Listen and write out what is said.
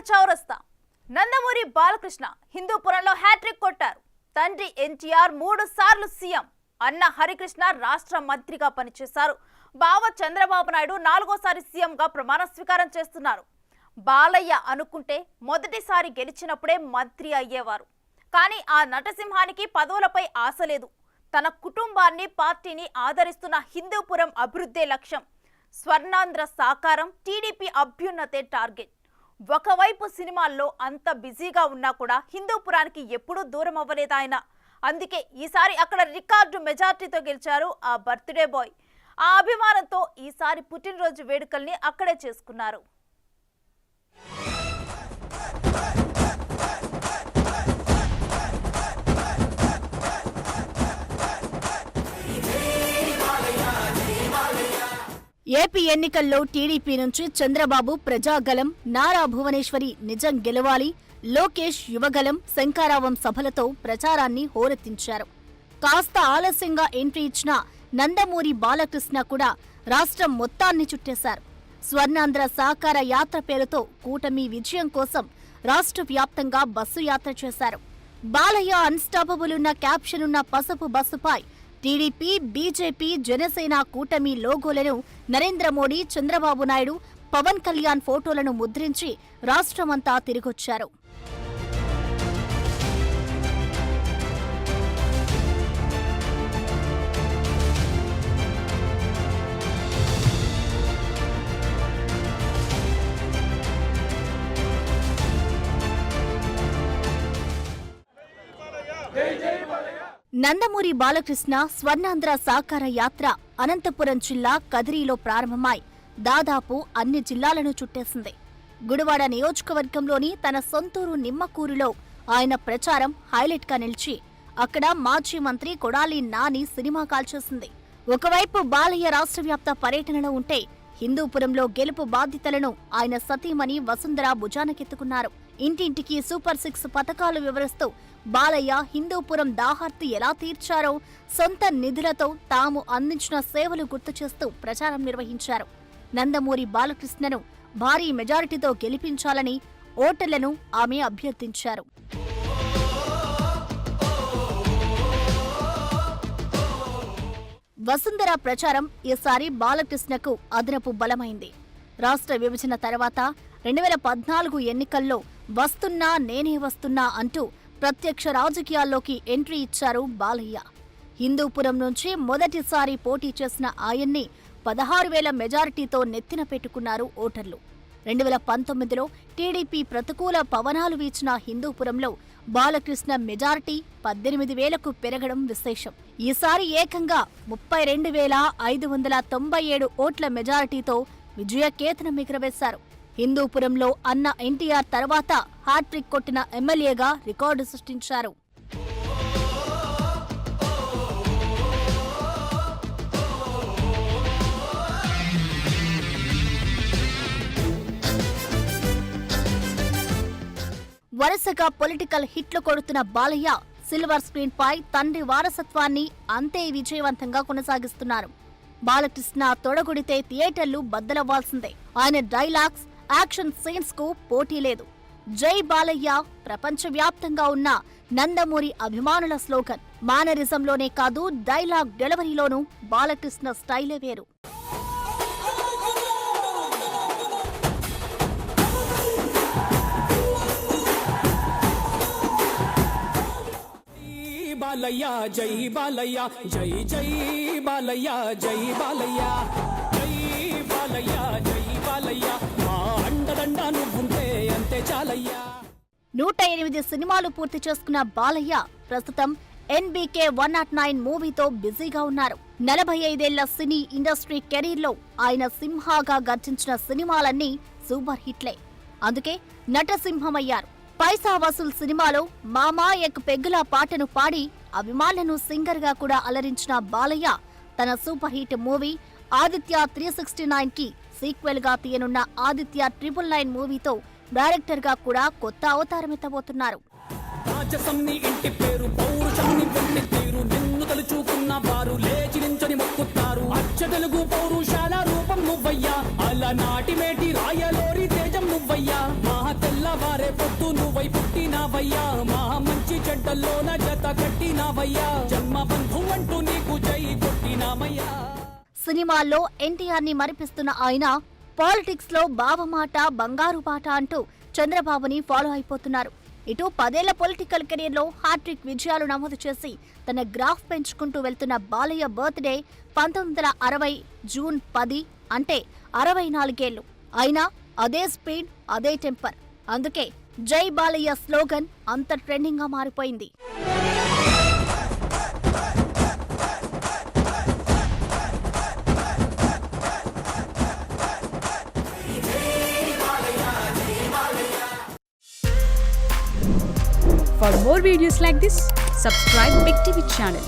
చౌరస్తా నందమూరి బాలకృష్ణ హిందూపురంలో హ్యాట్రిక్ కొట్టారు. తండ్రి ఎన్టీఆర్ 3 సార్లు సీఎం, అన్న హరికృష్ణ రాష్ట్ర మంత్రిగా పనిచేశారు. బావ చంద్రబాబు నాయుడు 4వ సీఎంగా ప్రమాణ స్వీకారం చేస్తున్నారు. బాలయ్య అనుకుంటే మొదటిసారి గెలిచినప్పుడే మంత్రి అయ్యేవారు. కానీ ఆ నటసింహానికి పదవులపై ఆశ లేదు. తన కుటుంబాన్ని పార్టీని ఆదరిస్తున్న హిందూపురం అభివృద్ధే లక్ష్యం. స్వర్ణాంధ్ర సాకారం, టీడీపీ అభ్యున్నతే టార్గెట్. ఒకవైపు సినిమాల్లో అంత బిజీగా ఉన్నా కూడా హిందూపురానికి ఎప్పుడూ దూరం అవ్వలేదు ఆయన. అందుకే ఈసారి అక్కడ రికార్డు మెజార్టీతో గెలిచారు ఆ బర్త్డే బాయ్. ఆ అభిమానంతో ఈసారి పుట్టినరోజు వేడుకల్ని అక్కడే చేసుకున్నారు. ఏపీ ఎన్నికల్లో టీడీపీ నుంచి చంద్రబాబు ప్రజాగలం, నారా భువనేశ్వరి నిజం గెలవాలి, లోకేష్ యువగలం, శంకారావం సభలతో ప్రచారాన్ని హోరెత్తించారు. కాస్త ఆలస్యంగా ఎంట్రీ ఇచ్చిన నందమూరి బాలకృష్ణ కూడా రాష్ట్రం మొత్తాన్ని చుట్టేశారు. స్వర్ణాంధ్ర సాకార యాత్ర పేరుతో కూటమి విజయం కోసం రాష్ట్ర వ్యాప్తంగా బస్సు యాత్ర చేశారు. బాలయ్య అన్స్టాపబుల్ ఉన్న క్యాప్షన్ ఉన్న పసుపు బస్సుపై టీడీపీ, బీజేపీ, జనసేన కూటమి లోగోలను నరేంద్ర మోడీ, చంద్రబాబు నాయుడు, పవన్ కళ్యాణ్ ఫోటోలను ముద్రించి రాష్ట్రమంతా తిరిగొచ్చారు. నందమూరి బాలకృష్ణ స్వర్ణాంధ్ర సాకార యాత్ర అనంతపురం జిల్లా కదిరిలో ప్రారంభమై దాదాపు అన్ని జిల్లాలను చుట్టేసింది. గుడివాడ నియోజకవర్గంలోని తన సొంతూరు నిమ్మకూరులో ఆయన ప్రచారం హైలైట్ గా నిలిచి అక్కడ మాజీ మంత్రి కొడాలి నాని సినిమా కాల్చేసింది. ఒకవైపు బాలయ్య రాష్ట్ర వ్యాప్త పర్యటనలో ఉంటే హిందూపురంలో గెలుపు బాధ్యతలను ఆయన సతీమణి వసుంధర భుజానకెత్తుకున్నారు. ఇంటింటికి సూపర్ 6 పథకాలు వివరిస్తూ బాలయ్య హిందూపురం దాహార్తి ఎలా తీర్చారో, సొంత నిధులతో తాము అందించిన సేవలు గుర్తు చేస్తూ ప్రచారం నిర్వహించారు. నందమూరి బాలకృష్ణను భారీ మెజారిటీతో గెలిపించాలని ఓటర్లను ఆమె అభ్యర్థించారు. వసుంధర ప్రచారం ఈసారి బాలకృష్ణకు అదనపు బలమైంది. రాష్ట్ర విభజన తర్వాత 2014 ఎన్నికల్లో వస్తున్నా నేనే వస్తున్నా అంటూ ప్రత్యక్ష రాజకీయాల్లోకి ఎంట్రీ ఇచ్చారు బాలయ్య. హిందూపురం నుంచి మొదటిసారి పోటీ చేసిన ఆయన్ని 16,000 మెజారిటీతో నెత్తిన పెట్టుకున్నారు ఓటర్లు. 2019లో టీడీపీ ప్రతికూల పవనాలు వీచిన హిందూపురంలో బాలకృష్ణ మెజారిటీ 18,000కు పెరగడం విశేషం. ఈసారి ఏకంగా 32,597 ఓట్ల మెజారిటీతో విజయకేతనం ఎగురవేశారు. హిందూపురంలో అన్న ఎన్టీఆర్ తర్వాత హ్యాట్రిక్ కొట్టిన ఎమ్మెల్యేగా రికార్డు సృష్టించారు. వరుసగా పొలిటికల్ హిట్లు కొడుతున్న బాలయ్య సిల్వర్ స్క్రీన్ పై తండ్రి వారసత్వాన్ని అంతే విజయవంతంగా కొనసాగిస్తున్నారు. బాలకృష్ణ తొడగొడితే థియేటర్లు బద్దలవ్వాల్సిందే. ఆయన డైలాగ్స్, యాక్షన్ సీన్స్ కు పోటీ లేదు. జై బాలయ్య ప్రపంచవ్యాప్తంగా ఉన్న నందమూరి అభిమానుల స్లోగన్. మేనరిజంలోనే కాదు, డైలాగ్ డెలివరీలోనూ బాలకృష్ణ స్టైలే వేరు. బాలయ్య జై బాలయ్య, జై జై బాలయ్య, జై బాలయ్య, జై బాలయ్య, జై బాలయ్య, మా అండదండ నువ్వుంటే అంతే చాలయ్యా. 108 సినిమాలు పూర్తి చేసుకున్న బాలయ్య ప్రస్తుతం ఎన్బీకే 109 మూవీతో బిజీగా ఉన్నారు. 45 ఏళ్ల సినీ ఇండస్ట్రీ కెరీర్లో ఆయన సింహాగా గర్జించిన సినిమాలన్నీ సూపర్ హిట్లే. అందుకే నటసింహమయ్యారు. పైసా వసూల్ సినిమాలో మామా ఎక్ పెగ్గులా పాటను పాడి అభిమానులను సింగర్ గా కూడా అలరించిన బాలయ్య తన సూపర్ హిట్ మూవీ ఆదిత్య 369 కి సీక్వెల్ గా తీయనున్న ఆదిత్య 999 మూవీతో డైరెక్టర్ గా కూడా కొత్త అవతారమెత్తబోతున్నారు. రాజసంని ఇంటి పేరు, పౌరుషంని పొంది తీరు, నిన్ను తలుచుకున్న వారు లేచి నించొని మొక్కుతారు. అచ్చ తెలుగు పౌరుషాల రూపం నువ్వు నువ్వయ్యా అలనాటి మేటి రాయలోరి తేజం నువ్వయ్యా మా తెల్లవారే పొద్దు నువ్వై పుట్టినావయ్యా మా మంచి చెడ్డల్లోన జత కట్టినావయ్యా జన్మ బంధు అంటూ నీకు జై కొట్టినామయ్యా. సినిమాల్లో ఎన్టీఆర్ ని మరిపిస్తున్న ఆయన పాలిటిక్స్ లో బావమాట బంగారు బాట అంటూ చంద్రబాబుని ఫాలో అయిపోతున్నారు. ఇటు 10 ఏళ్ల పొలిటికల్ కెరీర్ లో హ్యాట్రిక్ విజయాలు నమోదు చేసి తన గ్రాఫ్ పెంచుకుంటూ వెళ్తున్న బాలయ్య బర్త్డే 1960 జూన్ 10 అంటే 64 ఏళ్లు. అయినా అదే స్పీడ్ అదే టెంపర్. అందుకే జై బాలయ్య స్లోగన్ అంత ట్రెండింగ్ గా మారిపోయింది. For more videos like this, subscribe Big TV channel.